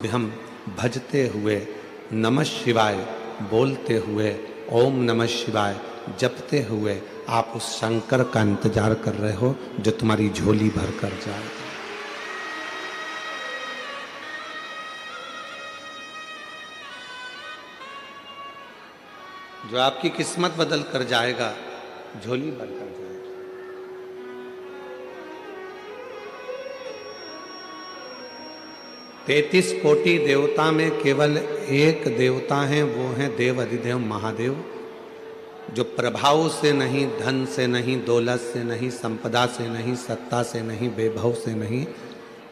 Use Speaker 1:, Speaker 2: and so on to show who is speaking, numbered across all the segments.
Speaker 1: हम भजते हुए नमः शिवाय बोलते हुए ओम नमः शिवाय जपते हुए आप उस शंकर का इंतजार कर रहे हो जो तुम्हारी झोली भर कर जाए। जो आपकी किस्मत बदल कर जाएगा, झोली भर कर जाएगा। 33 कोटि देवता में केवल एक देवता हैं, वो हैं देव अधिदेव महादेव, जो प्रभाव से नहीं, धन से नहीं, दौलत से नहीं, संपदा से नहीं, सत्ता से नहीं, वैभव से नहीं,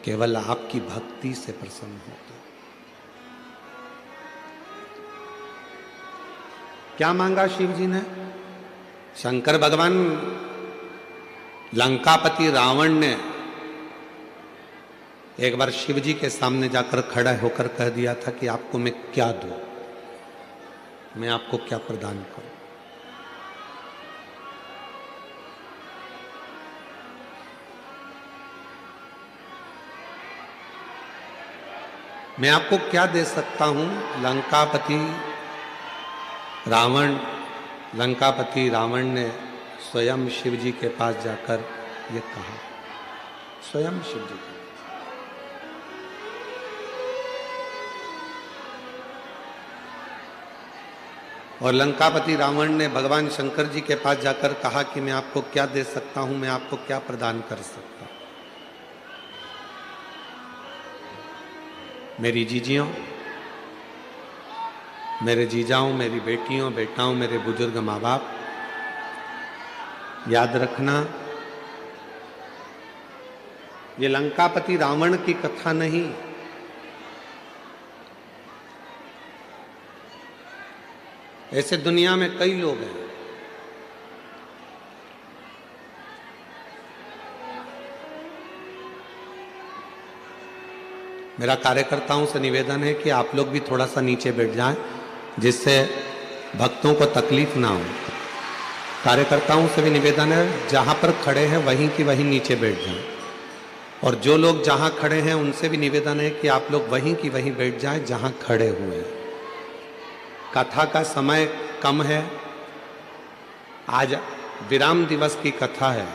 Speaker 1: केवल आपकी भक्ति से प्रसन्न होते। क्या मांगा शिव जी ने? शंकर भगवान लंकापति रावण ने एक बार शिव जी के सामने जाकर खड़ा होकर कह दिया था कि आपको मैं क्या दूं, मैं आपको क्या प्रदान करूं। मैं आपको क्या दे सकता हूं? लंकापति रावण ने स्वयं शिव जी के पास जाकर ये कहा, स्वयं शिव जी के। और लंकापति रावण ने भगवान शंकर जी के पास जाकर कहा कि मैं आपको क्या दे सकता हूं, मैं आपको क्या प्रदान कर सकता हूं। मेरी जीजियों, मेरे जीजाओं, मेरी बेटियों, बेटाओं, मेरे बुजुर्ग माँ बाप, याद रखना, ये लंकापति रावण की कथा नहीं, ऐसे दुनिया में कई लोग हैं। मेरा कार्यकर्ताओं से निवेदन है कि आप लोग भी थोड़ा सा नीचे बैठ जाएं, जिससे भक्तों को तकलीफ ना हो। कार्यकर्ताओं से भी निवेदन है, जहां पर खड़े हैं वहीं की वहीं नीचे बैठ जाएं। और जो लोग जहां खड़े हैं उनसे भी निवेदन है कि आप लोग वहीं की वहीं बैठ जाएं जहां खड़े हुए हैं। कथा का समय कम है, आज विराम दिवस की कथा है,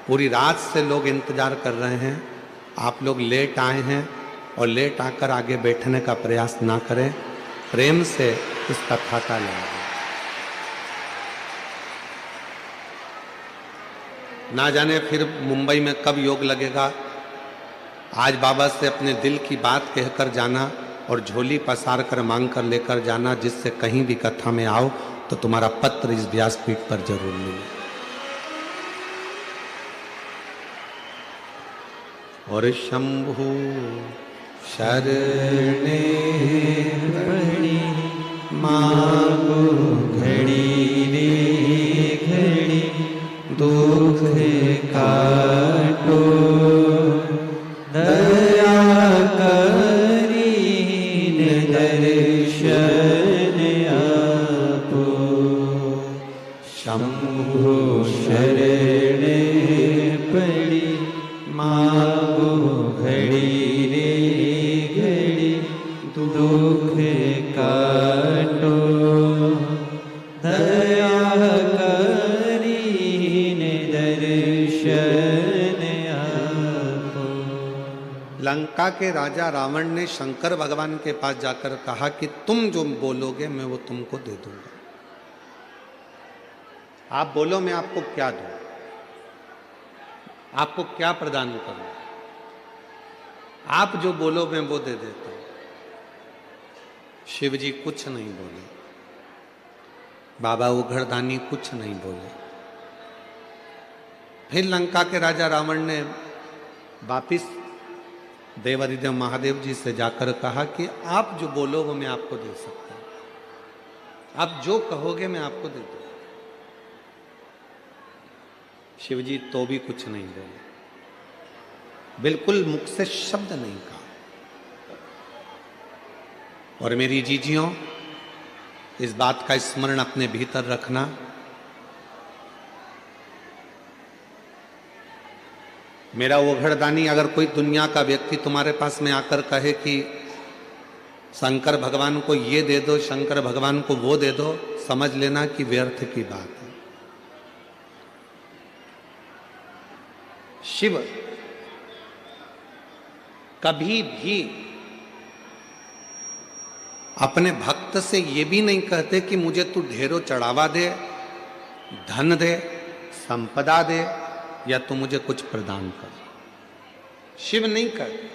Speaker 1: पूरी रात से लोग इंतजार कर रहे हैं। आप लोग लेट आए हैं और लेट आकर आगे बैठने का प्रयास ना करें, प्रेम से इस कथा का लाभ। ना जाने फिर मुंबई में कब योग लगेगा। आज बाबा से अपने दिल की बात कहकर जाना और झोली पसार कर मांग कर लेकर जाना, जिससे कहीं भी कथा में आओ तो तुम्हारा पत्र इस व्यासपीठ पर जरूर मिले। और शंभु शरणे पड़ी मांगो घड़ी रे घड़ी, दुख काटो दया करी दर्शन आपो। शंभु शरणे पड़ी मांगो घड़ी रे घड़ी, दुख काटो दया करी दर्शन आपो। लंका के राजा रावण ने शंकर भगवान के पास जाकर कहा कि तुम जो बोलोगे मैं वो तुमको दे दूंगा। आप बोलो मैं आपको क्या दूं, आपको क्या प्रदान करूं। आप जो बोलो मैं वो दे देता हूं। शिव जी कुछ नहीं बोले, बाबा उघड़दानी कुछ नहीं बोले। फिर लंका के राजा रावण ने वापिस देव अधिदेव महादेव जी से जाकर कहा कि आप जो बोलो वो मैं आपको दे सकता हूं, आप जो कहोगे मैं आपको दे दूंगा। शिव जी तो भी कुछ नहीं बोले, बिल्कुल मुख से शब्द नहीं कहा। और मेरी जीजियों, इस बात का स्मरण अपने भीतर रखना, मेरा ओघड़दानी अगर कोई दुनिया का व्यक्ति तुम्हारे पास में आकर कहे कि शंकर भगवान को ये दे दो, शंकर भगवान को वो दे दो, समझ लेना कि व्यर्थ की बात है। शिव कभी भी अपने भक्त से ये भी नहीं कहते कि मुझे तू ढेरों चढ़ावा दे, धन दे, संपदा दे, या तू मुझे कुछ प्रदान कर। शिव नहीं करते।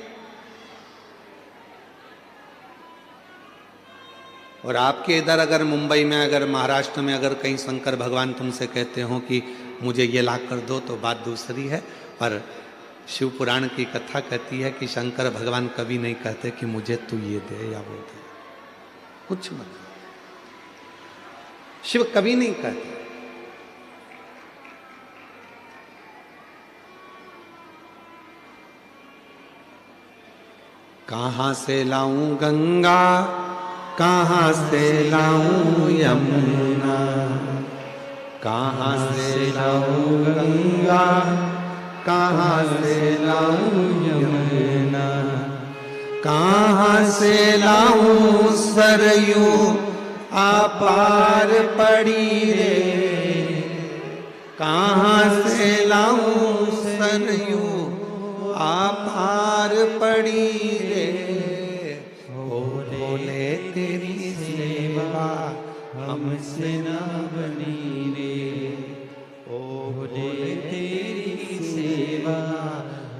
Speaker 1: और आपके इधर अगर मुंबई में, अगर महाराष्ट्र में, अगर कहीं शंकर भगवान तुमसे कहते हो कि मुझे ये ला कर दो, तो बात दूसरी है। पर शिव पुराण की कथा कहती है कि शंकर भगवान कभी नहीं कहते कि मुझे तू ये दे या वो दे, कुछ मत। शिव कभी नहीं कहते। कहां से लाऊं गंगा, कहां से लाऊं यमुना, कहां से लाऊं गंगा, कहां से लाऊं यमुना, कहां से लाऊं सरयू अपार पड़ी रे, कहां से लाऊं सरयू अपार पड़ी रे, भोले तेरी सेवा हमसे ना बनी रे, ओ भोले तेरी सेवा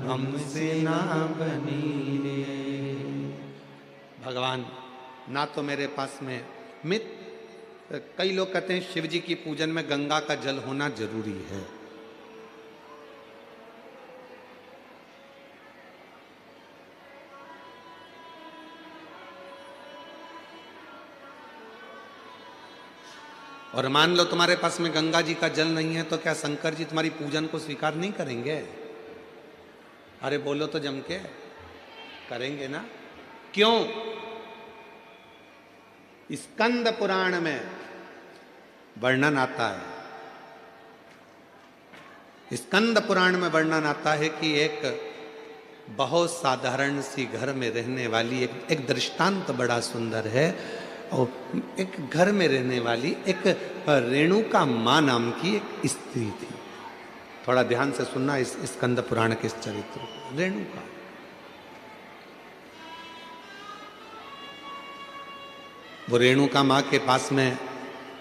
Speaker 1: हमसे ना बनी रे। भगवान ना तो मेरे पास में कई लोग कहते हैं शिव जी की पूजन में गंगा का जल होना जरूरी है। और मान लो तुम्हारे पास में गंगा जी का जल नहीं है, तो क्या शंकर जी तुम्हारी पूजन को स्वीकार नहीं करेंगे? अरे बोलो तो जम के, करेंगे ना? क्यों? स्कंद पुराण में वर्णन आता है, स्कंद पुराण में वर्णन आता है कि एक बहुत साधारण सी घर में रहने वाली एक दृष्टांत बड़ा सुंदर है। और एक घर में रहने वाली एक रेणुका मां नाम की एक स्त्री थी। थोड़ा ध्यान से सुनना इस स्कंद पुराण के इस चरित्र को। रेणुका, वो रेणुका मां के पास में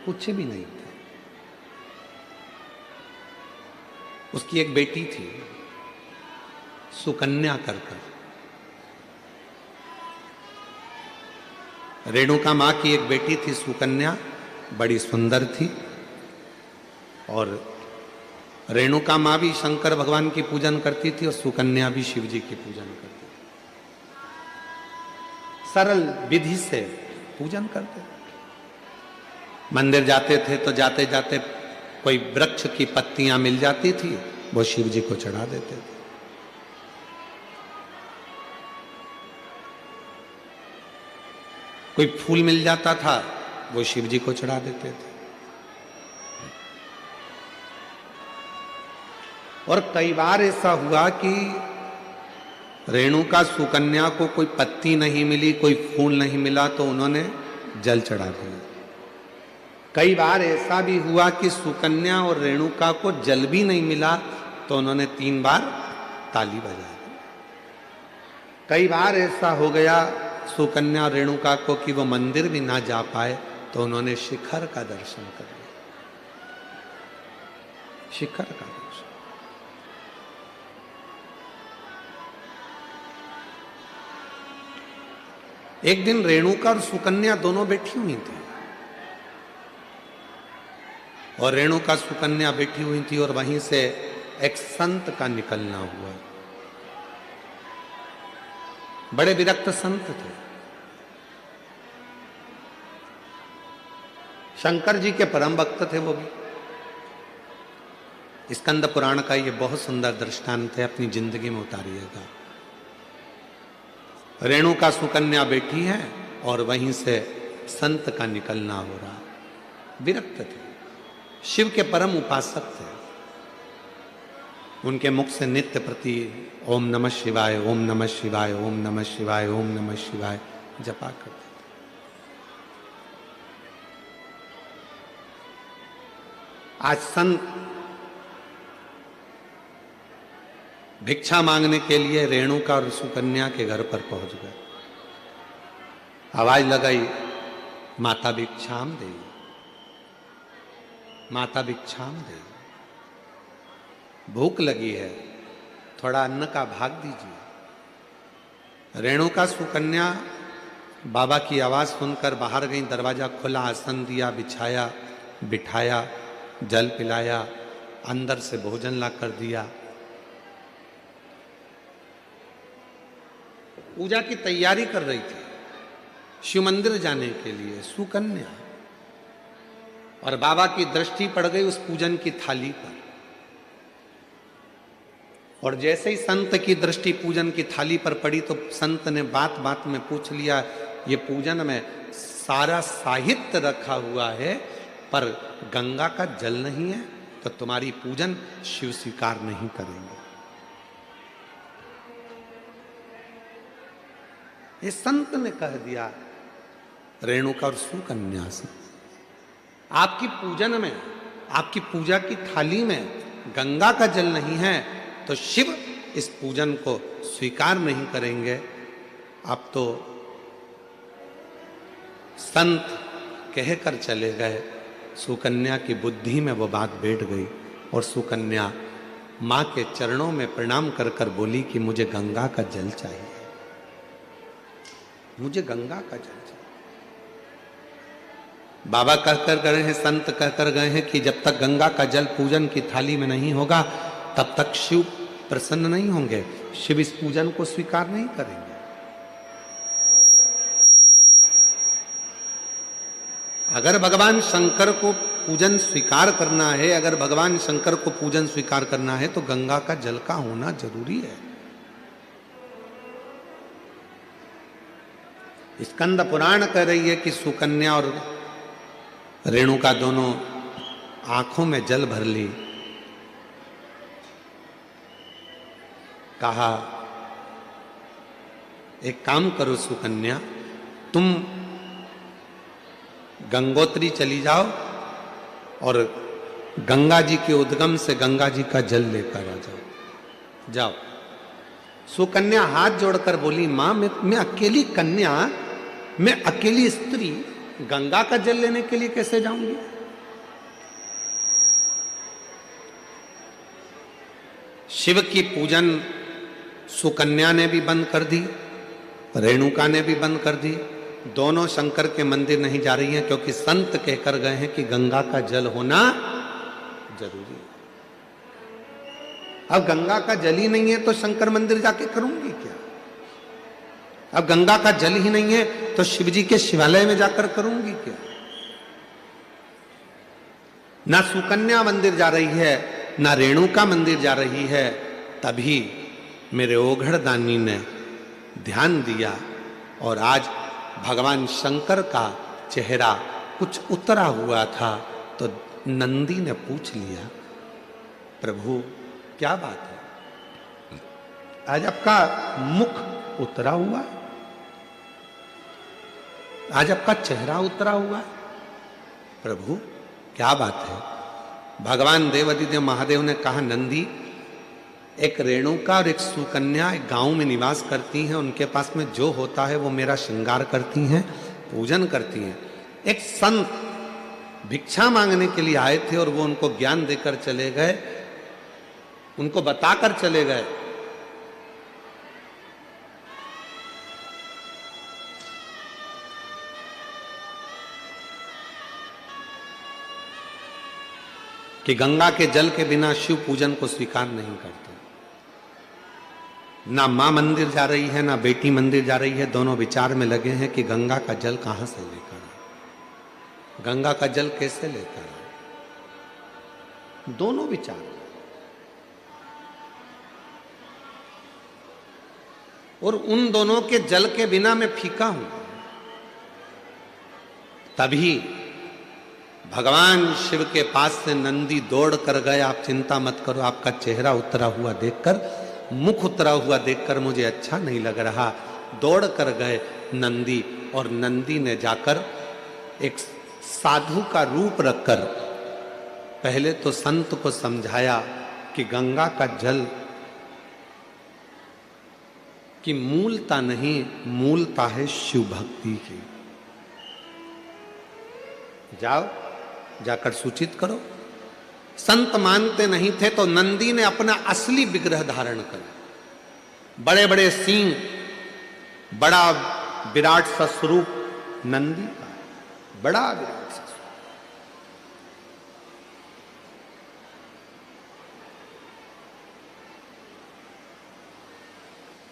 Speaker 1: कुछ भी नहीं था। उसकी एक बेटी थी सुकन्या कर। रेणुका मां की एक बेटी थी सुकन्या, बड़ी सुंदर थी। और रेणुका मां भी शंकर भगवान की पूजन करती थी और सुकन्या भी शिव जी की पूजन करती थी। सरल विधि से पूजन करते थे। मंदिर जाते थे तो जाते जाते कोई वृक्ष की पत्तियां मिल जाती थी, वो शिव जी को चढ़ा देते थे। कोई फूल मिल जाता था, वो शिव जी को चढ़ा देते थे। और कई बार ऐसा हुआ कि रेणुका सुकन्या को कोई पत्ती नहीं मिली, कोई फूल नहीं मिला, तो उन्होंने जल चढ़ा दिया। कई बार ऐसा भी हुआ कि सुकन्या और रेणुका को जल भी नहीं मिला, तो उन्होंने 3 बार ताली बजा दी। कई बार ऐसा हो गया सुकन्या और रेणुका को कि वो मंदिर भी ना जा पाए, तो उन्होंने शिखर का दर्शन कर लिया। शिखर का दर्शन। एक दिन रेणुका और सुकन्या दोनों बैठी हुई थी, और रेणुका सुकन्या बैठी हुई थी, और वहीं से एक संत का निकलना हुआ। बड़े विरक्त संत थे, शंकर जी के परम भक्त थे वो भी। स्कंद पुराण का ये बहुत सुंदर दृष्टांत है, अपनी जिंदगी में उतारिएगा। रेणुका सुकन्या बैठी है और वहीं से संत का निकलना हो रहा। विरक्त थे, शिव के परम उपासक थे। उनके मुख से नित्य प्रति ओम नमः शिवाय, ओम नमः शिवाय, ओम नमः शिवाय, ओम नमः शिवाय जपा करते। आज संत भिक्षा मांगने के लिए रेणुका और सुकन्या के घर पर पहुंच गए। आवाज लगाई, माता भिक्षाम दे, माता भिक्षाम दे, भूख लगी है, थोड़ा अन्न का भाग दीजिए। रेणुका सुकन्या बाबा की आवाज सुनकर बाहर गई। दरवाजा खुला, आसन दिया, बिछाया, बिठाया, जल पिलाया, अंदर से भोजन ला कर दिया। पूजा की तैयारी कर रही थी शिव मंदिर जाने के लिए सुकन्या, और बाबा की दृष्टि पड़ गई उस पूजन की थाली पर। और जैसे ही संत की दृष्टि पूजन की थाली पर पड़ी तो संत ने बात बात में पूछ लिया, ये पूजन में सारा साहित्य रखा हुआ है पर गंगा का जल नहीं है, तो तुम्हारी पूजन शिव स्वीकार नहीं करेंगे। ये संत ने कह दिया रेणुका और सुकन्या से, आपकी पूजन में, आपकी पूजा की थाली में गंगा का जल नहीं है तो शिव इस पूजन को स्वीकार नहीं करेंगे। अब तो संत कहकर चले गए। सुकन्या की बुद्धि में वो बात बैठ गई और सुकन्या मां के चरणों में प्रणाम कर कर बोली कि मुझे गंगा का जल चाहिए, मुझे गंगा का जल चाहिए। बाबा कहकर गए हैं, संत कहकर गए हैं कि जब तक गंगा का जल पूजन की थाली में नहीं होगा तब तक शिव प्रसन्न नहीं होंगे, शिव इस पूजन को स्वीकार नहीं करेंगे। अगर भगवान शंकर को पूजन स्वीकार करना है, अगर भगवान शंकर को पूजन स्वीकार करना है तो गंगा का जल का होना जरूरी है। स्कंद पुराण कह रही है कि सुकन्या और रेणुका दोनों आंखों में जल भर ली। कहा, एक काम करो सुकन्या, तुम गंगोत्री चली जाओ और गंगा जी के उद्गम से गंगा जी का जल लेकर आ जाओ। जाओ। सुकन्या हाथ जोड़कर बोली, मां मैं अकेली कन्या, मैं अकेली स्त्री गंगा का जल लेने के लिए कैसे जाऊंगी? शिव की पूजन सुकन्या ने भी बंद कर दी, रेणुका ने भी बंद कर दी। दोनों शंकर के मंदिर नहीं जा रही हैं क्योंकि संत कहकर गए हैं कि गंगा का जल होना जरूरी है। अब गंगा का जल ही नहीं है तो शंकर मंदिर जाके करूंगी क्या? अब गंगा का जल ही नहीं है तो शिव जी के शिवालय में जाकर करूंगी क्या? ना सुकन्या मंदिर जा रही है, ना रेणुका मंदिर जा रही है। तभी मेरे ओघड़ दानी ने ध्यान दिया और आज भगवान शंकर का चेहरा कुछ उतरा हुआ था तो नंदी ने पूछ लिया, प्रभु क्या बात है, आज आपका मुख उतरा हुआ है, आज आपका चेहरा उतरा हुआ है, प्रभु क्या बात है? भगवान देवादिदेव महादेव ने कहा, नंदी, एक रेणुका और एक सुकन्या एक गांव में निवास करती हैं, उनके पास में जो होता है वो मेरा श्रृंगार करती हैं, पूजन करती हैं। एक संत भिक्षा मांगने के लिए आए थे और वो उनको ज्ञान देकर चले गए, उनको बताकर चले गए कि गंगा के जल के बिना शिव पूजन को स्वीकार नहीं करते। ना मां मंदिर जा रही है, ना बेटी मंदिर जा रही है, दोनों विचार में लगे हैं कि गंगा का जल कहां से लेकर आए, गंगा का जल कैसे लेकर आए, दोनों विचार। और उन दोनों के जल के बिना मैं फीका हूं। तभी भगवान शिव के पास से नंदी दौड़ कर गए, आप चिंता मत करो, आपका चेहरा उतरा हुआ देखकर, मुख उतरा हुआ देखकर मुझे अच्छा नहीं लग रहा। दौड़ कर गए नंदी और नंदी ने जाकर एक साधु का रूप रखकर पहले तो संत को समझाया कि गंगा का जल की मूलता नहीं, मूलता है शिव भक्ति की। जाओ जाकर सूचित करो। संत मानते नहीं थे तो नंदी ने अपना असली विग्रह धारण करा, बड़े बड़े सींग, बड़ा विराट सा स्वरूप नंदी का, बड़ा विराट सा स्वरूप।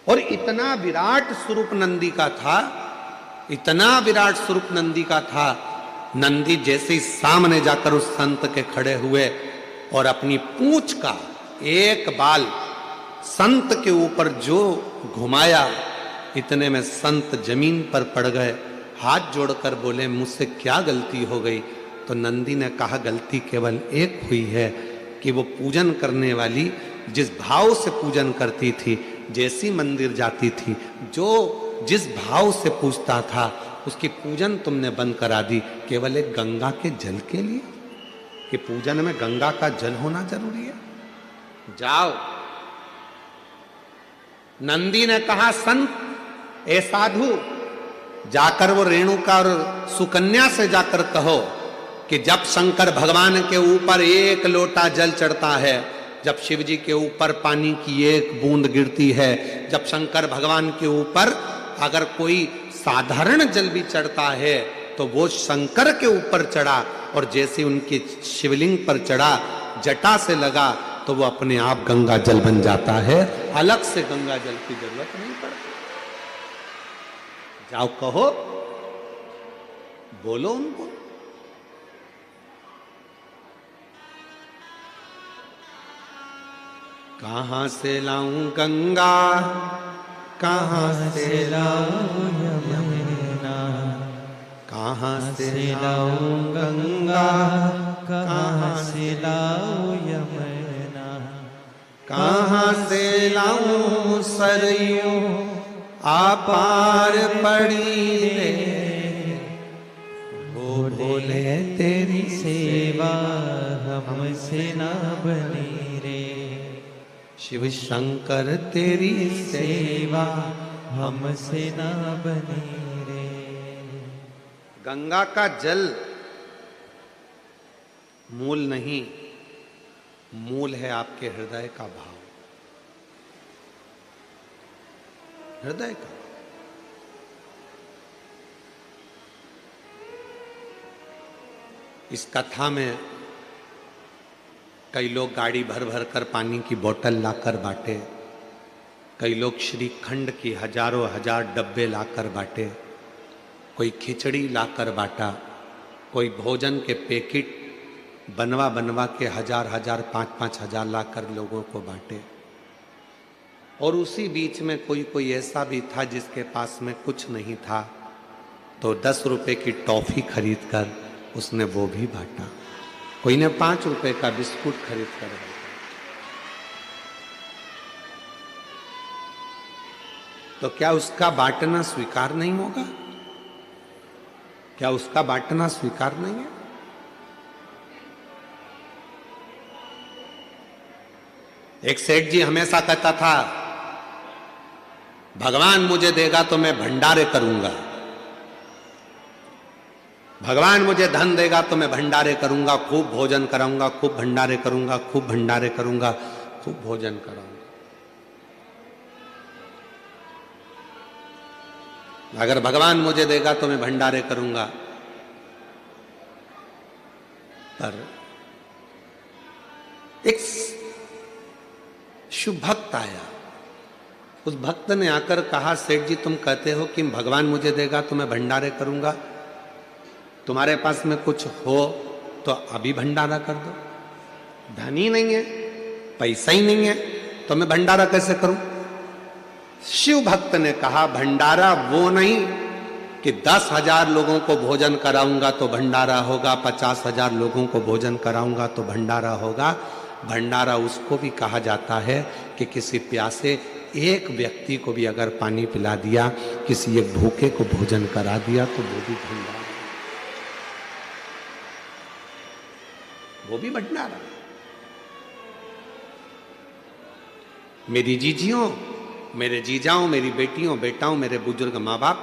Speaker 1: और इतना विराट स्वरूप नंदी का था, इतना विराट स्वरूप नंदी का था, नंदी जैसे ही सामने जाकर उस संत के खड़े हुए और अपनी पूंछ का एक बाल संत के ऊपर जो घुमाया, इतने में संत जमीन पर पड़ गए, हाथ जोड़कर बोले मुझसे क्या गलती हो गई। तो नंदी ने कहा गलती केवल एक हुई है कि वो पूजन करने वाली जिस भाव से पूजन करती थी, जैसी मंदिर जाती थी, जो जिस भाव से पूजता था, उसकी पूजन तुमने बंद करा दी, केवल एक गंगा के जल के लिए, कि पूजन में गंगा का जल होना जरूरी है। जाओ। नंदी ने कहा संत, ए साधु, जाकर वो रेणुका और सुकन्या से जाकर कहो कि जब शंकर भगवान के ऊपर एक लोटा जल चढ़ता है, जब शिव जी के ऊपर पानी की एक बूंद गिरती है, जब शंकर भगवान के ऊपर अगर कोई साधारण जल भी चढ़ता है तो वो शंकर के ऊपर चढ़ा, और जैसे उनके शिवलिंग पर चढ़ा, जटा से लगा, तो वो अपने आप गंगा जल बन जाता है, अलग से गंगा जल की जरूरत नहीं पड़ती। जाओ कहो, बोलो उनको। कहां से लाऊं गंगा, कहां से लाऊं यमुना, कहां से लाऊं गंगा, कहां से लाऊं यमुना, कहां से लाऊं सरयू आपार पड़ी रे, बोले तेरी सेवा हमसे ना बनी रे, शिव शंकर तेरी सेवा हमसे ना बनी रे। गंगा का जल मूल नहीं, मूल है आपके हृदय का भाव, हृदय का। इस कथा में कई लोग गाड़ी भर भर कर पानी की बोतल लाकर बांटे, कई लोग श्रीखंड की हजारों हजार डब्बे लाकर बांटे, कोई खिचड़ी लाकर बांटा, कोई भोजन के पैकेट बनवा बनवा के हजार हजार 5-5 हजार लाकर लोगों को बांटे। और उसी बीच में कोई कोई ऐसा भी था जिसके पास में कुछ नहीं था, तो 10 रुपए की टॉफी खरीद कर उसने वो भी बांटा, कोई ने 5 रुपए का बिस्कुट खरीद कर बांटा। तो क्या उसका बांटना स्वीकार नहीं होगा? क्या उसका बांटना स्वीकार नहीं है? एक सेठ जी हमेशा कहता था, भगवान मुझे देगा तो मैं भंडारे करूंगा, भगवान मुझे धन देगा तो मैं भंडारे करूंगा, खूब भोजन कराऊंगा, खूब भंडारे करूंगा, खूब भंडारे करूंगा, खूब भोजन कराऊंगा। अगर भगवान मुझे देगा तो मैं भंडारे करूंगा। पर एक शुभ भक्त आया, उस भक्त ने आकर कहा, सेठ जी तुम कहते हो कि भगवान मुझे देगा तो मैं भंडारे करूंगा, तुम्हारे पास में कुछ हो तो अभी भंडारा कर दो। धन ही नहीं है, पैसा ही नहीं है, तो मैं भंडारा कैसे करूं? शिव भक्त ने कहा, भंडारा वो नहीं कि 10,000 लोगों को भोजन कराऊंगा तो भंडारा होगा, 50,000 लोगों को भोजन कराऊंगा तो भंडारा होगा। भंडारा उसको भी कहा जाता है कि किसी प्यासे एक व्यक्ति को भी अगर पानी पिला दिया, किसी एक भूखे को भोजन करा दिया, तो वो भी भंडारा। वो भी भंडारा। मेरी जीजियों, मेरे जीजाओं, मेरी बेटियों, बेटाओं, मेरे बुजुर्ग माँ बाप,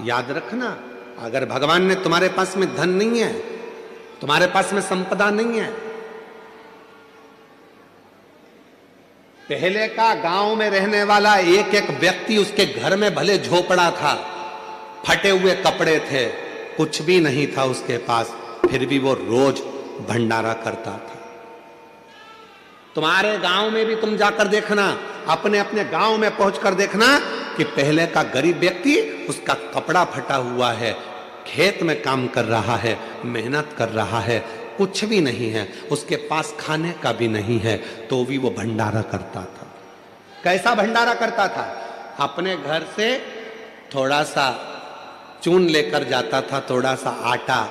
Speaker 1: याद रखना, अगर भगवान ने तुम्हारे पास में धन नहीं है, तुम्हारे पास में संपदा नहीं है, पहले का गांव में रहने वाला एक एक व्यक्ति, उसके घर में भले झोपड़ा था, फटे हुए कपड़े थे, कुछ भी नहीं था उसके पास, फिर भी वो रोज भंडारा करता था। तुम्हारे गांव में भी तुम जाकर देखना, अपने अपने गांव में पहुंचकर देखना कि पहले का गरीब व्यक्ति, उसका कपड़ा फटा हुआ है, खेत में काम कर रहा है, मेहनत कर रहा है, कुछ भी नहीं है, उसके पास खाने का भी नहीं है, तो भी वो भंडारा करता था। कैसा भंडारा करता था? अपने घर से थोड़ा सा चून लेकर जाता था, थोड़ा सा आटा,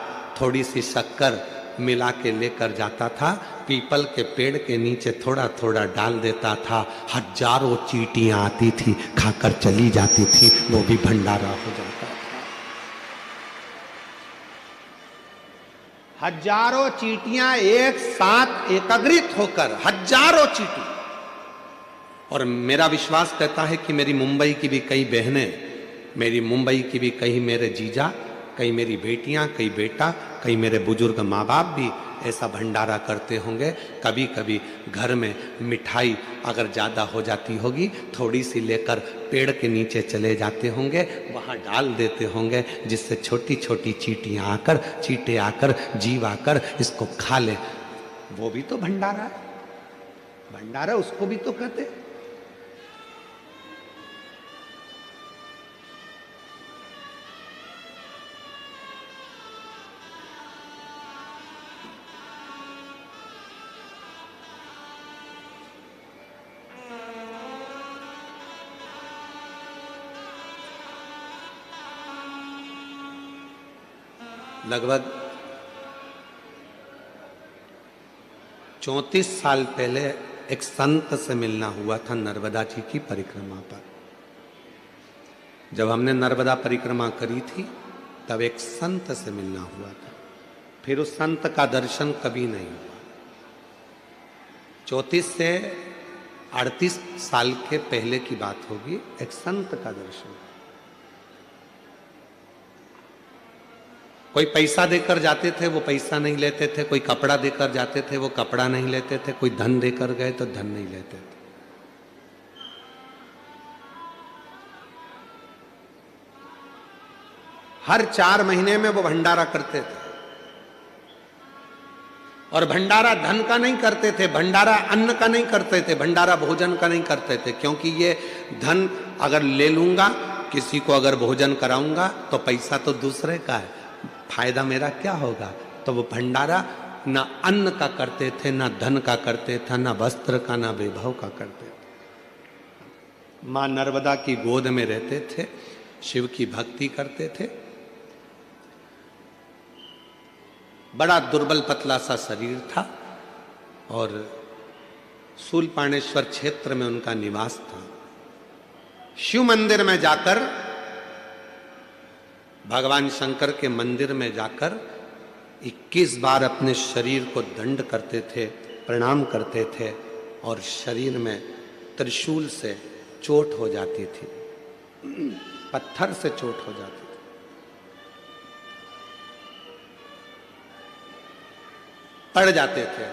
Speaker 1: थोड़ी सी शक्कर मिला के लेकर जाता था, पीपल के पेड़ के नीचे थोड़ा थोड़ा डाल देता था, हजारों चींटियां आती थी, खाकर चली जाती थी, वो भी भंडारा हो जाता था। हजारों चींटियां एक साथ एकत्रित होकर, हजारों चींटी। और मेरा विश्वास कहता है कि मेरी मुंबई की भी कई बहनें, मेरी मुंबई की भी कई मेरे जीजा, कई मेरी बेटियां, कई बेटा, कई मेरे बुजुर्ग माँ बाप भी ऐसा भंडारा करते होंगे। कभी कभी घर में मिठाई अगर ज़्यादा हो जाती होगी, थोड़ी सी लेकर पेड़ के नीचे चले जाते होंगे, वहाँ डाल देते होंगे, जिससे छोटी छोटी चींटियाँ आकर, चींटे आकर, जीव आकर इसको खा ले। वो भी तो भंडारा है, भंडारा उसको भी तो कहते हैं। लगभग 34 साल पहले एक संत से मिलना हुआ था नर्मदा जी की परिक्रमा पर। जब हमने नर्मदा परिक्रमा करी थी तब एक संत से मिलना हुआ था, फिर उस संत का दर्शन कभी नहीं हुआ। 34 से 38 साल के पहले की बात होगी, एक संत का दर्शन। कोई पैसा देकर जाते थे, वो पैसा नहीं लेते थे, कोई कपड़ा देकर जाते थे, वो कपड़ा नहीं लेते थे, कोई धन देकर गए तो धन नहीं लेते थे। हर 4 महीने में वो भंडारा करते थे, और भंडारा धन का नहीं करते थे, भंडारा अन्न का नहीं करते थे, भंडारा भोजन का नहीं करते थे, क्योंकि ये धन अगर ले लूंगा, किसी को अगर भोजन कराऊंगा तो पैसा तो दूसरे का है, फायदा मेरा क्या होगा। तो वो भंडारा ना अन्न का करते थे, ना धन का करते थे, ना वस्त्र का, ना वैभव का करते थे। मां नर्मदा की गोद में रहते थे, शिव की भक्ति करते थे। बड़ा दुर्बल पतला सा शरीर था, और शूलपाणेश्वर क्षेत्र में उनका निवास था। शिव मंदिर में जाकर, भगवान शंकर के मंदिर में जाकर 21 बार अपने शरीर को दंड करते थे, प्रणाम करते थे, और शरीर में त्रिशूल से चोट हो जाती थी, पत्थर से चोट हो जाती थी। पड़ जाते थे,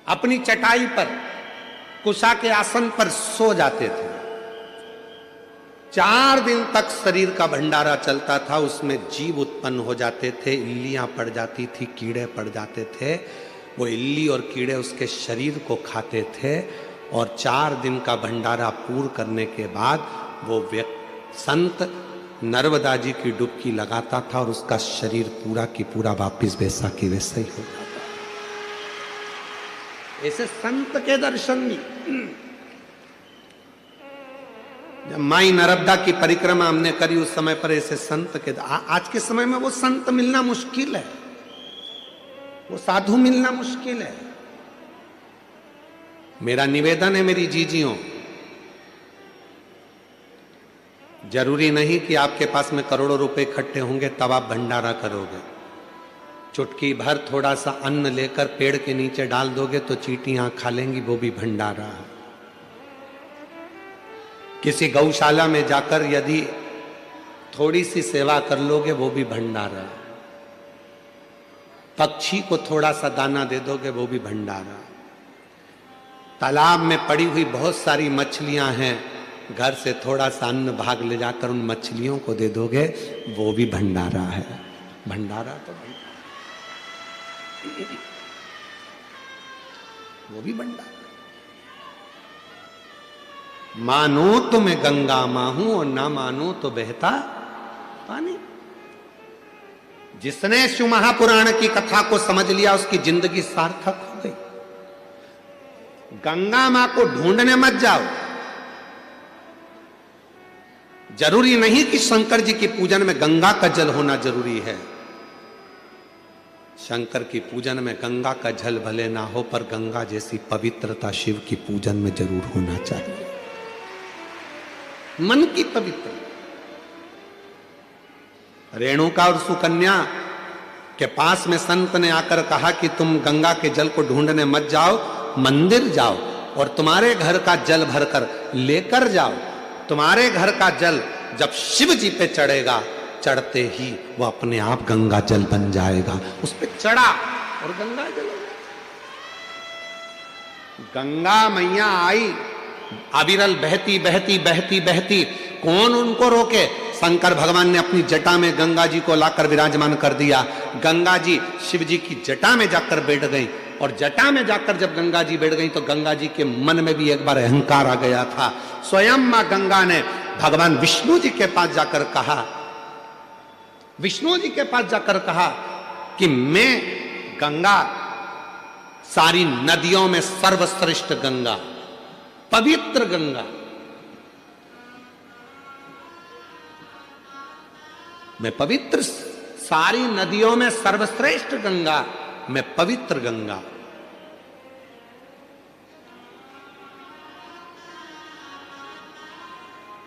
Speaker 1: अपनी चटाई पर, कुशा के आसन पर सो जाते थे। 4 दिन तक शरीर का भंडारा चलता था, उसमें जीव उत्पन्न हो जाते थे, इल्लियां पड़ जाती थी, कीड़े पड़ जाते थे। वो इल्ली और कीड़े उसके शरीर को खाते थे, और 4 दिन का भंडारा पूर्ण करने के बाद वो संत नर्मदा जी की डुबकी लगाता था, और उसका शरीर पूरा की पूरा वापिस वैसा की वैसा ही हो जाता। ऐसे संत के दर्शन भी। जब माई नर्मदा की परिक्रमा हमने करी, उस समय पर ऐसे संत के, आज के समय में वो संत मिलना मुश्किल है, वो साधु मिलना मुश्किल है। मेरा निवेदन है मेरी जीजियों, जरूरी नहीं कि आपके पास में करोड़ों रुपए इकट्ठे होंगे तब आप भंडारा करोगे। चुटकी भर थोड़ा सा अन्न लेकर पेड़ के नीचे डाल दोगे तो चींटियां खा लेंगी, वो भी भंडारा है। किसी गौशाला में जाकर यदि थोड़ी सी सेवा कर लोगे, वो भी भंडारा है। पक्षी को थोड़ा सा दाना दे दोगे, वो भी भंडारा। तालाब में पड़ी हुई बहुत सारी मछलियां हैं, घर से थोड़ा सा अन्न भाग ले जाकर उन मछलियों को दे दोगे, वो भी भंडारा है। भंडारा तो वो भी भंडारा। मानो तो मैं गंगा मां हूं और ना मानो तो बहता पानी। जिसने शिव महापुराण की कथा को समझ लिया, उसकी जिंदगी सार्थक हो गई। गंगा मां को ढूंढने मत जाओ। जरूरी नहीं कि शंकर जी की पूजन में गंगा का जल होना जरूरी है। शंकर की पूजन में गंगा का जल भले ना हो, पर गंगा जैसी पवित्रता शिव की पूजन में जरूर होना चाहिए। मन की पवित्रता। रेणुका और सुकन्या के पास में संत ने आकर कहा कि तुम गंगा के जल को ढूंढने मत जाओ, मंदिर जाओ और तुम्हारे घर का जल भरकर लेकर जाओ। तुम्हारे घर का जल जब शिव जी पे चढ़ेगा, चढ़ते ही वो अपने आप गंगा जल बन जाएगा। उस पे चढ़ा और गंगा जल। गंगा मैया आई, अविरल बहती बहती बहती बहती। कौन उनको रोके? शंकर भगवान ने अपनी जटा में गंगा जी को लाकर विराजमान कर दिया। गंगा जी शिव जी की जटा में जाकर बैठ गई, और जटा में जाकर जब गंगा जी बैठ गई तो गंगा जी के मन में भी एक बार अहंकार आ गया था। स्वयं मां गंगा ने भगवान विष्णु जी के पास जाकर कहा, विष्णु जी के पास जाकर कहा कि मैं गंगा, सारी नदियों में सर्वश्रेष्ठ गंगा, पवित्र गंगा, मैं पवित्र, सारी नदियों में सर्वश्रेष्ठ गंगा, मैं पवित्र गंगा।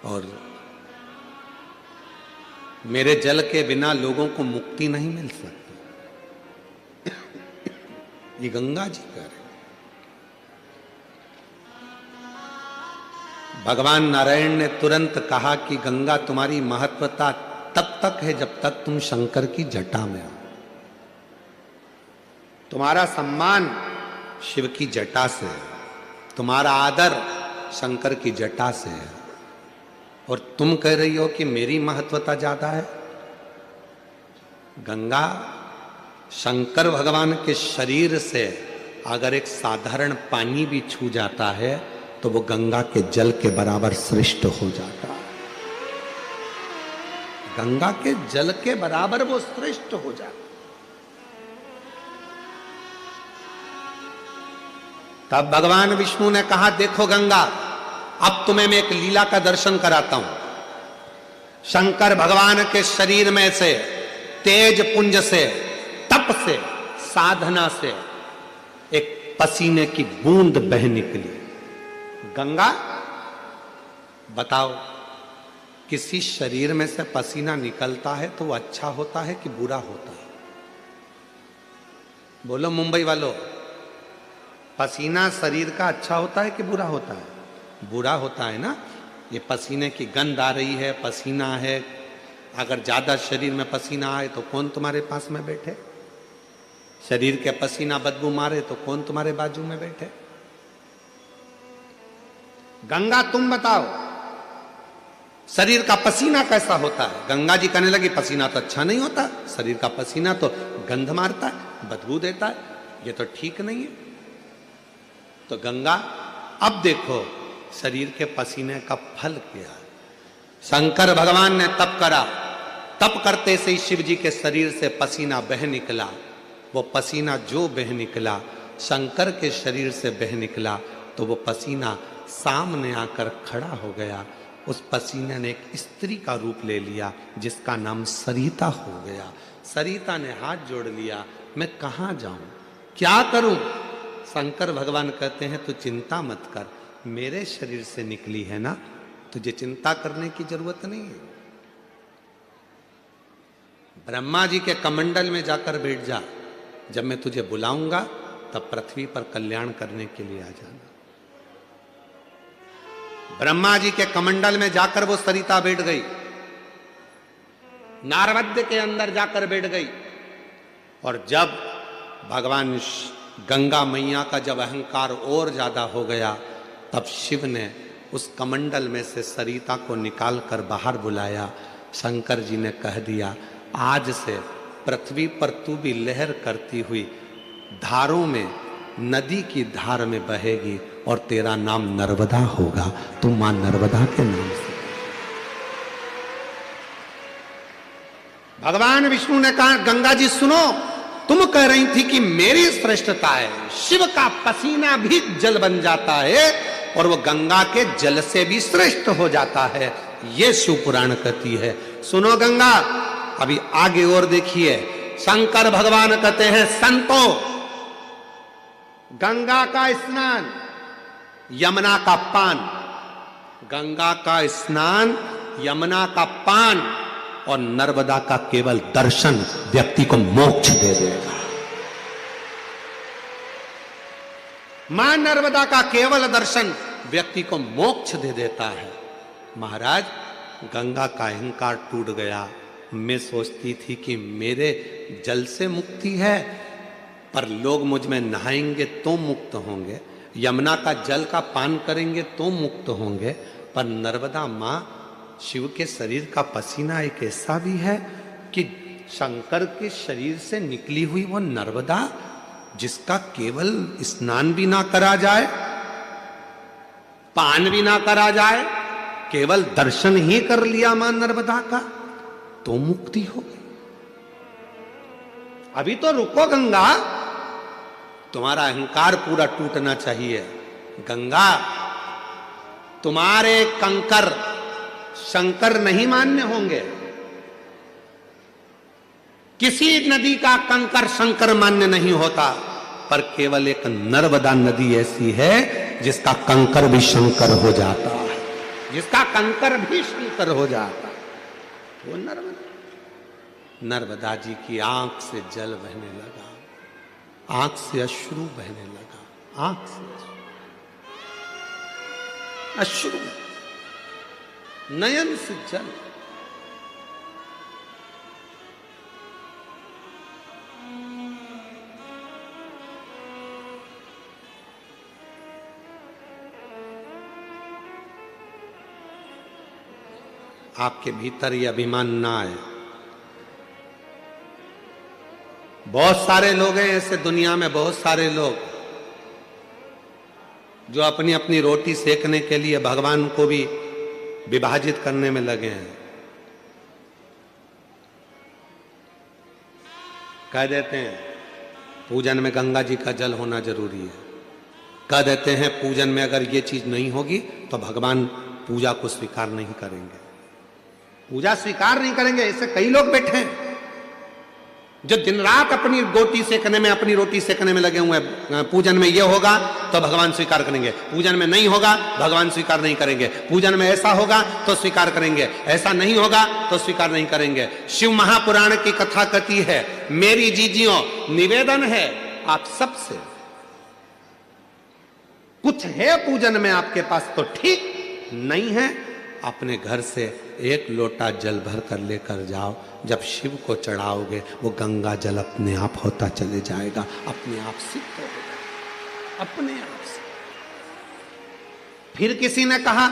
Speaker 1: और मेरे जल के बिना लोगों को मुक्ति नहीं मिल सकती। ये गंगा जी कर रहे। भगवान नारायण ने तुरंत कहा कि गंगा तुम्हारी महत्वता तब तक है जब तक तुम शंकर की जटा में हो। तुम्हारा सम्मान शिव की जटा से है, तुम्हारा आदर शंकर की जटा से है, और तुम कह रही हो कि मेरी महत्वता ज्यादा है। गंगा शंकर भगवान के शरीर से अगर एक साधारण पानी भी छू जाता है तो वो गंगा के जल के बराबर श्रेष्ठ हो जाता है। गंगा के जल के बराबर वो श्रेष्ठ हो जाता। तब भगवान विष्णु ने कहा, देखो गंगा, अब तुम्हें मैं एक लीला का दर्शन कराता हूं। शंकर भगवान के शरीर में से, तेज पुंज से, तप से, साधना से एक पसीने की बूंद बह निकली। गंगा, बताओ, किसी शरीर में से पसीना निकलता है तो वो अच्छा होता है कि बुरा होता है? बोलो मुंबई वालों, पसीना शरीर का अच्छा होता है कि बुरा होता है? बुरा होता है ना। ये पसीने की गंध आ रही है, पसीना है। अगर ज्यादा शरीर में पसीना आए तो कौन तुम्हारे पास में बैठे? शरीर के पसीना बदबू मारे तो कौन तुम्हारे बाजू में बैठे? गंगा तुम बताओ, शरीर का पसीना कैसा होता है? गंगा जी कहने लगी, पसीना तो अच्छा नहीं होता, शरीर का पसीना तो गंध मारता है, बदबू देता है, ये तो ठीक नहीं है। तो गंगा, अब देखो शरीर के पसीने का फल क्या है। शंकर भगवान ने तप करा, तप करते से ही शिव जी के शरीर से पसीना बह निकला। वो पसीना जो बह निकला, शंकर के शरीर से बह निकला, तो वो पसीना सामने आकर खड़ा हो गया। उस पसीने ने एक स्त्री का रूप ले लिया, जिसका नाम सरिता हो गया। सरिता ने हाथ जोड़ लिया, मैं कहाँ जाऊं, क्या करूं? शंकर भगवान कहते हैं, तू चिंता मत कर, मेरे शरीर से निकली है ना, तुझे चिंता करने की जरूरत नहीं है। ब्रह्मा जी के कमंडल में जाकर बैठ जा, जब मैं तुझे बुलाऊंगा तब पृथ्वी पर कल्याण करने के लिए आ जाना। ब्रह्मा जी के कमंडल में जाकर वो सरिता बैठ गई, नारवद्य के अंदर जाकर बैठ गई। और जब भगवान गंगा मैया का जब अहंकार और ज्यादा हो गया, तब शिव ने उस कमंडल में से सरिता को निकाल कर बाहर बुलाया। शंकर जी ने कह दिया, आज से पृथ्वी पर तू भी लहर करती हुई धारों में, नदी की धार में बहेगी और तेरा नाम नर्मदा होगा। तू मां नर्मदा के नाम से। भगवान विष्णु ने कहा, गंगा जी सुनो, तुम कह रही थी कि मेरी श्रेष्ठता है, शिव का पसीना भी जल बन जाता है और वो गंगा के जल से भी श्रेष्ठ हो जाता है, ये शिव पुराण कहती है। सुनो गंगा, अभी आगे और देखिए, शंकर भगवान कहते हैं, संतो गंगा का स्नान यमुना का पान, गंगा का स्नान यमुना का पान और नर्मदा का केवल दर्शन व्यक्ति को मोक्ष दे देगा। मां नर्मदा का केवल दर्शन व्यक्ति को मोक्ष दे देता है। महाराज, गंगा का अहंकार टूट गया। मैं सोचती थी कि मेरे जल से मुक्ति है, पर लोग मुझ में नहाएंगे तो मुक्त होंगे, यमुना का जल का पान करेंगे तो मुक्त होंगे, पर नर्मदा मां शिव के शरीर का पसीना एक ऐसा भी है कि शंकर के शरीर से निकली हुई वो नर्मदा, जिसका केवल स्नान भी ना करा जाए, पान भी ना करा जाए, केवल दर्शन ही कर लिया मां नर्मदा का, तो मुक्ति हो गई। अभी तो रुको गंगा, तुम्हारा अहंकार पूरा टूटना चाहिए। गंगा, तुम्हारे कंकर शंकर नहीं मान्य होंगे। किसी नदी का कंकर शंकर मान्य नहीं होता, पर केवल एक नर्मदा नदी ऐसी है जिसका कंकर भी शंकर हो जाता है, जिसका कंकर भी शंकर हो जाता है, वो नर्मदा। नर्मदा जी की आंख से जल बहने लगा, आंख से अश्रु बहने लगा, आंख से अश्रु, नयन से जल। आपके भीतर ये अभिमान ना आए। बहुत सारे लोग हैं ऐसे दुनिया में, बहुत सारे लोग जो अपनी अपनी रोटी सेकने के लिए भगवान को भी विभाजित करने में लगे हैं। कह देते हैं पूजन में गंगा जी का जल होना जरूरी है, कह देते हैं पूजन में अगर ये चीज नहीं होगी तो भगवान पूजा को स्वीकार नहीं करेंगे, पूजा स्वीकार नहीं करेंगे। ऐसे कई लोग बैठे हैं जो दिन रात अपनी रोटी सेकने में, अपनी रोटी सेकने में लगे हुए हैं। पूजन में ये होगा तो भगवान स्वीकार करेंगे, पूजन में नहीं होगा भगवान स्वीकार नहीं करेंगे, पूजन में ऐसा होगा तो स्वीकार करेंगे, ऐसा नहीं होगा तो स्वीकार नहीं करेंगे। शिव महापुराण की कथा कहती है, मेरी जीजियों निवेदन है आप सबसे, कुछ है पूजन में आपके पास तो ठीक, नहीं है अपने घर से एक लोटा जल भर कर लेकर जाओ, जब शिव को चढ़ाओगे वो गंगा जल अपने आप होता चले जाएगा, अपने आप सिद्ध हो जाएगा, अपने आप से। फिर किसी ने कहा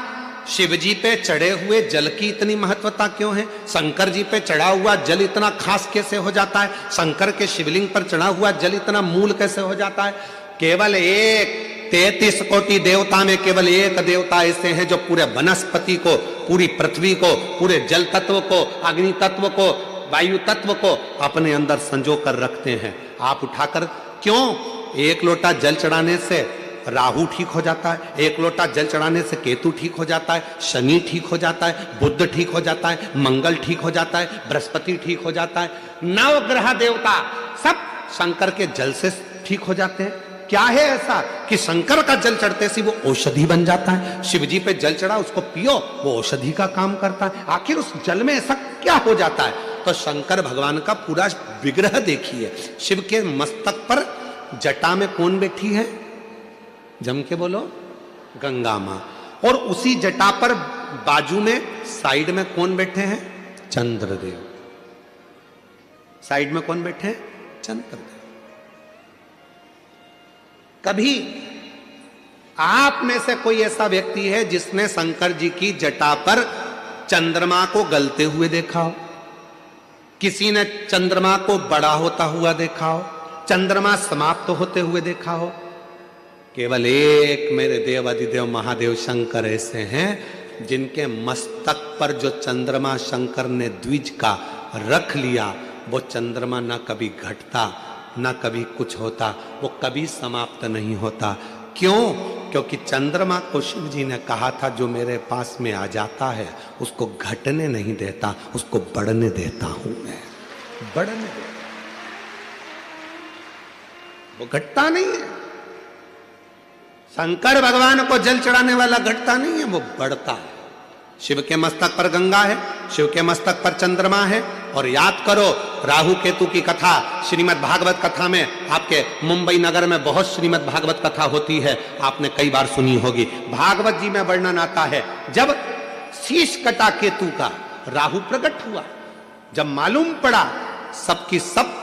Speaker 1: शिव जी पे चढ़े हुए जल की इतनी महत्वता क्यों है, शंकर जी पे चढ़ा हुआ जल इतना खास कैसे हो जाता है, शंकर के शिवलिंग पर चढ़ा हुआ जल इतना मूल कैसे हो जाता है। केवल एक 33 कोटि देवता में केवल एक देवता ऐसे हैं जो पूरे वनस्पति को, पूरी पृथ्वी को, पूरे जल तत्व को, अग्नि तत्व को, वायु तत्व को अपने अंदर संजो कर रखते हैं। आप उठाकर क्यों, एक लोटा जल चढ़ाने से राहु ठीक हो जाता है, एक लोटा जल चढ़ाने से केतु ठीक हो जाता है, शनि ठीक हो जाता है, बुध ठीक हो जाता है, मंगल ठीक हो जाता है, बृहस्पति ठीक हो जाता है, 9 ग्रह देवता सब शंकर के जल से ठीक हो जाते हैं। क्या है ऐसा कि शंकर का जल चढ़ते से वो औषधि बन जाता है, शिव जी पे जल चढ़ा उसको पियो वो औषधि का काम करता है। आखिर उस जल में ऐसा क्या हो जाता है। तो शंकर भगवान का पूरा विग्रह देखिए। शिव के मस्तक पर जटा में कौन बैठी है? जम के बोलो, गंगा मां। और उसी जटा पर बाजू में साइड में कौन बैठे हैं? चंद्रदेव। साइड में कौन बैठे हैं? चंद्रदेव। कभी आप में से कोई ऐसा व्यक्ति है जिसने शंकर जी की जटा पर चंद्रमा को गलते हुए देखा हो? किसी ने चंद्रमा को बड़ा होता हुआ देखा हो? चंद्रमा समाप्त होते हुए देखा हो? केवल एक मेरे देव अधिदेव महादेव शंकर ऐसे हैं जिनके मस्तक पर जो चंद्रमा शंकर ने द्विज का रख लिया, वो चंद्रमा ना कभी घटता ना कभी कुछ होता, वो कभी समाप्त नहीं होता। क्यों? क्योंकि चंद्रमा को शिव जी ने कहा था जो मेरे पास में आ जाता है उसको घटने नहीं देता, उसको बढ़ने देता हूं मैं, बढ़ने देता। वो घटता नहीं है। शंकर भगवान को जल चढ़ाने वाला घटता नहीं है, वो बढ़ता है। शिव के मस्तक पर गंगा है, शिव के मस्तक पर चंद्रमा है। और याद करो राहु केतु की कथा श्रीमद् भागवत कथा में, आपके मुंबई नगर में बहुत श्रीमद् भागवत कथा होती है, आपने कई बार सुनी होगी। भागवत जी में वर्णन आता है जब शीश कटा केतु का, राहु प्रकट हुआ, जब मालूम पड़ा सबकी सब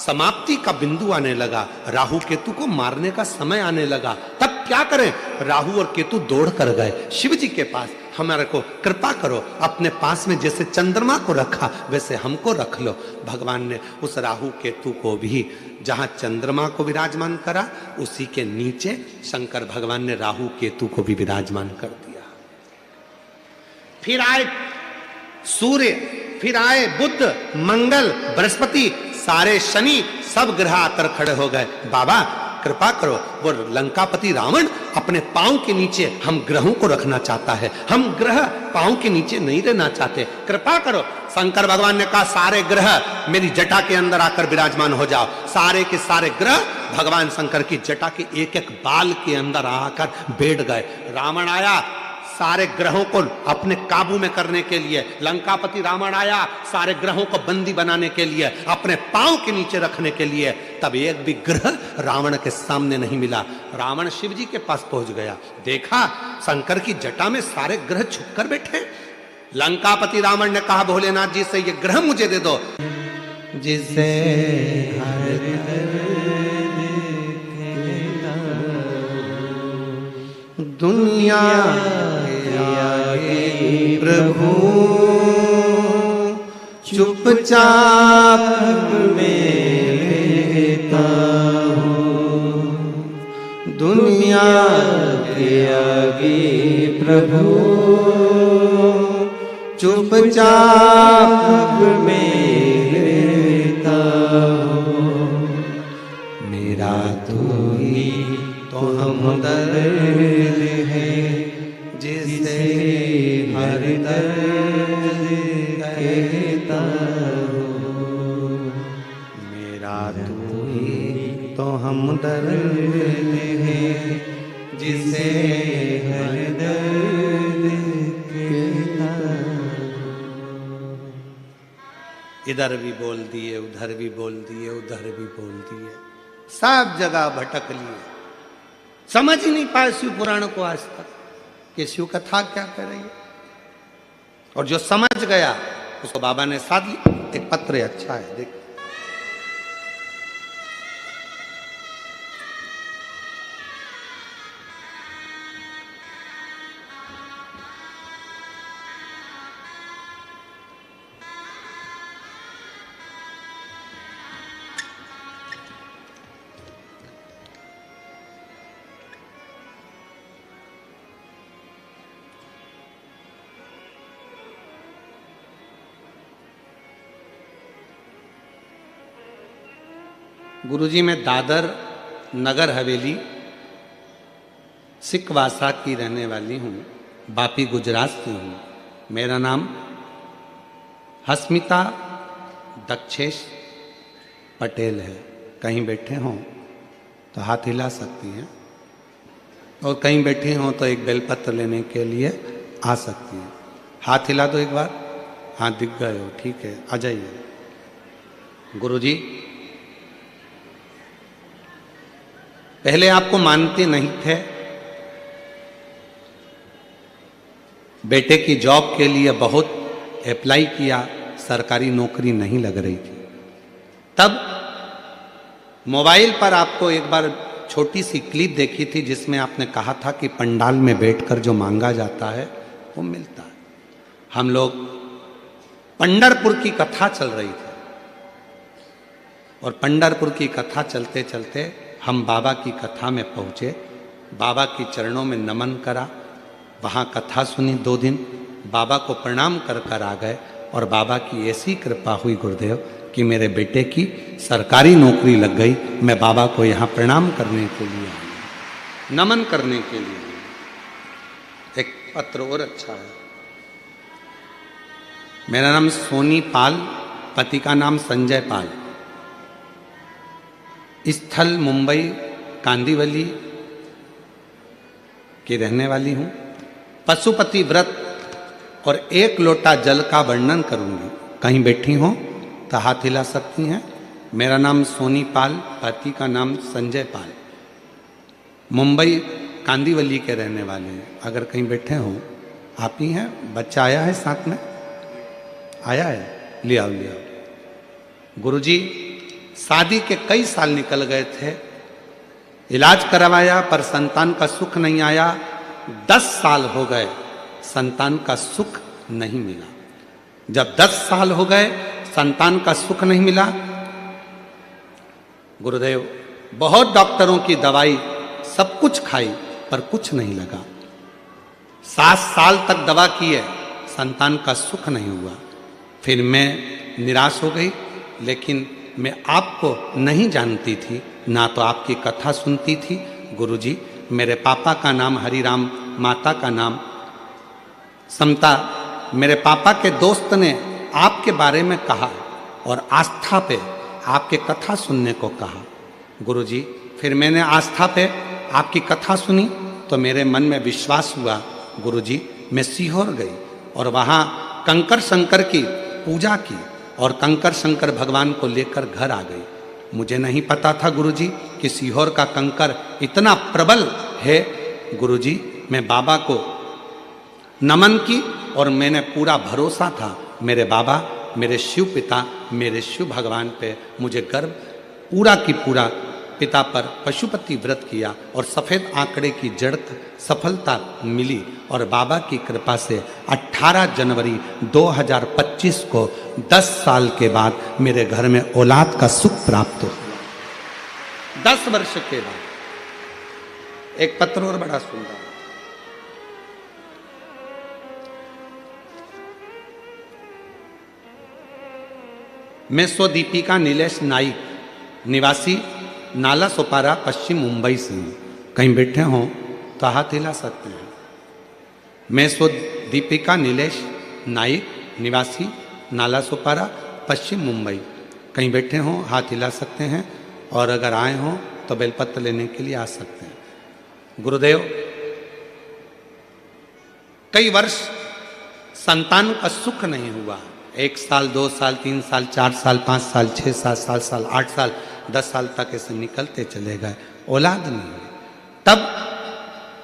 Speaker 1: समाप्ति का बिंदु आने लगा, राहु केतु को मारने का समय आने लगा, तब क्या करें? राहु और केतु दौड़ कर गए शिव जी के पास, हमारे को कृपा करो, अपने पास में जैसे चंद्रमा को रखा वैसे हमको रख लो। भगवान ने उस राहु केतु को भी जहां चंद्रमा को विराजमान करा, उसी के नीचे शंकर भगवान ने राहु केतु को भी विराजमान कर दिया। फिर आए सूर्य, फिर आए बुध, मंगल, बृहस्पति, सारे शनि, सब ग्रह आकर खड़े हो गए। बाबा कृपा करो, वो लंकापति रावण अपने पांव के नीचे हम ग्रहों को रखना चाहता है, हम ग्रह पांव के नीचे नहीं रहना चाहते, कृपा करो। शंकर भगवान ने कहा सारे ग्रह मेरी जटा के अंदर आकर विराजमान हो जाओ। सारे के सारे ग्रह भगवान शंकर की जटा के एक एक बाल के अंदर आकर बैठ गए। रावण आया सारे ग्रहों को अपने काबू में करने के लिए, लंकापति रावण आया सारे ग्रहों को बंदी बनाने के लिए, अपने पांव के नीचे रखने के लिए। तब एक भी ग्रह रावण के सामने नहीं मिला। रावण शिव जी के पास पहुंच गया, देखा शंकर की जटा में सारे ग्रह छुपकर बैठे। लंकापति रावण ने कहा भोलेनाथ जी से ये ग्रह मुझे दे दो, जिसे दुनिया प्रभु चुपचाप में रहता हूँ, दुनिया के आगे प्रभु चुपचाप में रहता हूँ। मेरा तो ही तो हमदर्द है जिसे हर दर्द कहता हूँ। मेरा तो ही तो हमदर्द है जिसे हर दर्द कहता हूँ। इधर भी बोल दिए, उधर भी बोल दिए, उधर भी बोल दिए, सब जगह भटक लिए, समझ ही नहीं पाए शिव पुराण को आज तक कि शिव कथा क्या कर रही है। और जो समझ गया उसको बाबा ने साथ लिया। एक पत्र अच्छा है, देख गुरुजी मैं दादर नगर हवेली सिकवासा की रहने वाली हूँ, बापी गुजरात से हूँ। मेरा नाम हस्मिता दक्षेश पटेल है। कहीं बैठे हों तो हाथ हिला सकती हैं, और कहीं बैठे हों तो एक बेलपत्र लेने के लिए आ सकती हैं। हाथ हिला दो एक बार, हाँ दिख गए हो, ठीक है, आ जाइए। गुरुजी, पहले आपको मानते नहीं थे, बेटे की जॉब के लिए बहुत अप्लाई किया, सरकारी नौकरी नहीं लग रही थी। तब मोबाइल पर आपको एक बार छोटी सी क्लिप देखी थी जिसमें आपने कहा था कि पंडाल में बैठकर जो मांगा जाता है वो मिलता है। हम लोग पंढरपुर की कथा चल रही थी और पंढरपुर की कथा चलते चलते हम बाबा की कथा में पहुँचे, बाबा की चरणों में नमन करा, वहाँ कथा सुनी 2 दिन, बाबा को प्रणाम कर कर आ गए और बाबा की ऐसी कृपा हुई गुरुदेव कि मेरे बेटे की सरकारी नौकरी लग गई। मैं बाबा को यहाँ प्रणाम करने के लिए आया, नमन करने के लिए आया। एक पत्र और अच्छा है। मेरा नाम सोनी पाल, पति का नाम संजय पाल, स्थल मुंबई कांदीवली की रहने वाली हूँ। पशुपति व्रत और 1 लोटा जल का वर्णन करूंगी। कहीं बैठी हो तो हाथ हिला सकती हैं। मेरा नाम सोनी पाल, पति का नाम संजय पाल, मुंबई कांदीवली के रहने वाले हैं। अगर कहीं बैठे हो, आप ही हैं। बच्चा आया है साथ में, आया है, ले आओ ले आओ। गुरुजी, शादी के कई साल निकल गए थे, इलाज करवाया पर संतान का सुख नहीं आया। 10 साल हो गए, संतान का सुख नहीं मिला। जब 10 साल हो गए संतान का सुख नहीं मिला, गुरुदेव बहुत डॉक्टरों की दवाई सब कुछ खाई पर कुछ नहीं लगा। 7 साल तक दवा किए, संतान का सुख नहीं हुआ। फिर मैं निराश हो गई, लेकिन मैं आपको नहीं जानती थी, ना तो आपकी कथा सुनती थी। गुरुजी, मेरे पापा का नाम हरिराम, माता का नाम समता। मेरे पापा के दोस्त ने आपके बारे में कहा और आस्था पे आपके कथा सुनने को कहा। गुरुजी, फिर मैंने आस्था पे आपकी कथा सुनी तो मेरे मन में विश्वास हुआ। गुरुजी, मैं सीहोर गई और वहाँ कंकर शंकर की पूजा की और कंकर शंकर भगवान को लेकर घर आ गई। मुझे नहीं पता था गुरुजी कि सीहोर का कंकर इतना प्रबल है। गुरुजी, मैं बाबा को नमन की और मैंने पूरा भरोसा था मेरे बाबा, मेरे शिव पिता, मेरे शिव भगवान पे। मुझे गर्व पूरा की पूरा पिता पर पशुपति व्रत किया और सफ़ेद आंकड़े की जड़ सफलता मिली और बाबा की कृपा से 18 जनवरी 2025 को 10 साल के बाद मेरे घर में औलाद का सुख प्राप्त हुआ। 10 वर्ष के बाद। एक पत्र और बड़ा सुंदर, मैं स्वदीपिका नीलेश नाइक, निवासी नाला सोपारा, पश्चिम मुंबई से हूँ। कहीं बैठे हों तो हाथ हिला सकते हैं। मैं स्वदीपिका नीलेश नाइक, निवासी नाला सोपारा, पश्चिम मुंबई। कहीं बैठे हों हाथ हिला सकते हैं और अगर आए हों तो बेलपत्र लेने के लिए आ सकते हैं। गुरुदेव, कई वर्ष संतान का सुख नहीं हुआ। 1 साल, 2 साल, 3 साल, 4 साल, 5 साल, 6 साल, 7 साल, 8 साल, 10 साल तक ऐसे निकलते चले गए, औलाद नहीं हुई। तब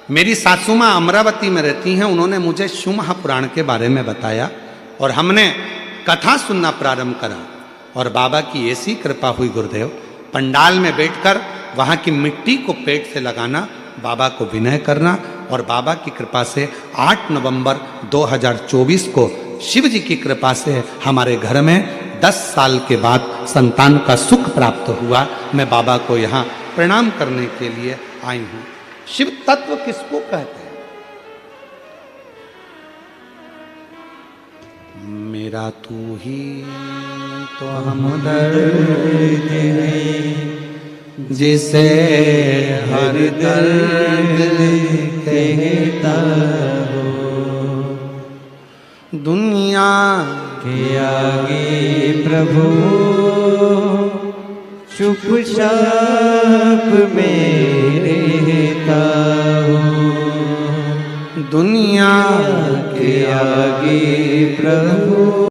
Speaker 1: मेरी सासू माँ अमरावती में रहती हैं, उन्होंने मुझे शिव महापुराण के बारे में बताया और हमने कथा सुनना प्रारंभ करा और बाबा की ऐसी कृपा हुई गुरुदेव, पंडाल में बैठकर वहाँ की मिट्टी को पेट से लगाना, बाबा को विनय करना और बाबा की कृपा से 8 नवंबर 2024 को शिव जी की कृपा से हमारे घर में 10 साल के बाद संतान का सुख प्राप्त हुआ। मैं बाबा को यहाँ प्रणाम करने के लिए आई हूँ। शिव तत्व किसको कहते हैं? मेरा तू ही तो हमदर्द है, जिसे हर दर्द कहता हो, दुनिया के आगे प्रभु चुपचाप में रहता हो, दुनिया के आगे प्रभु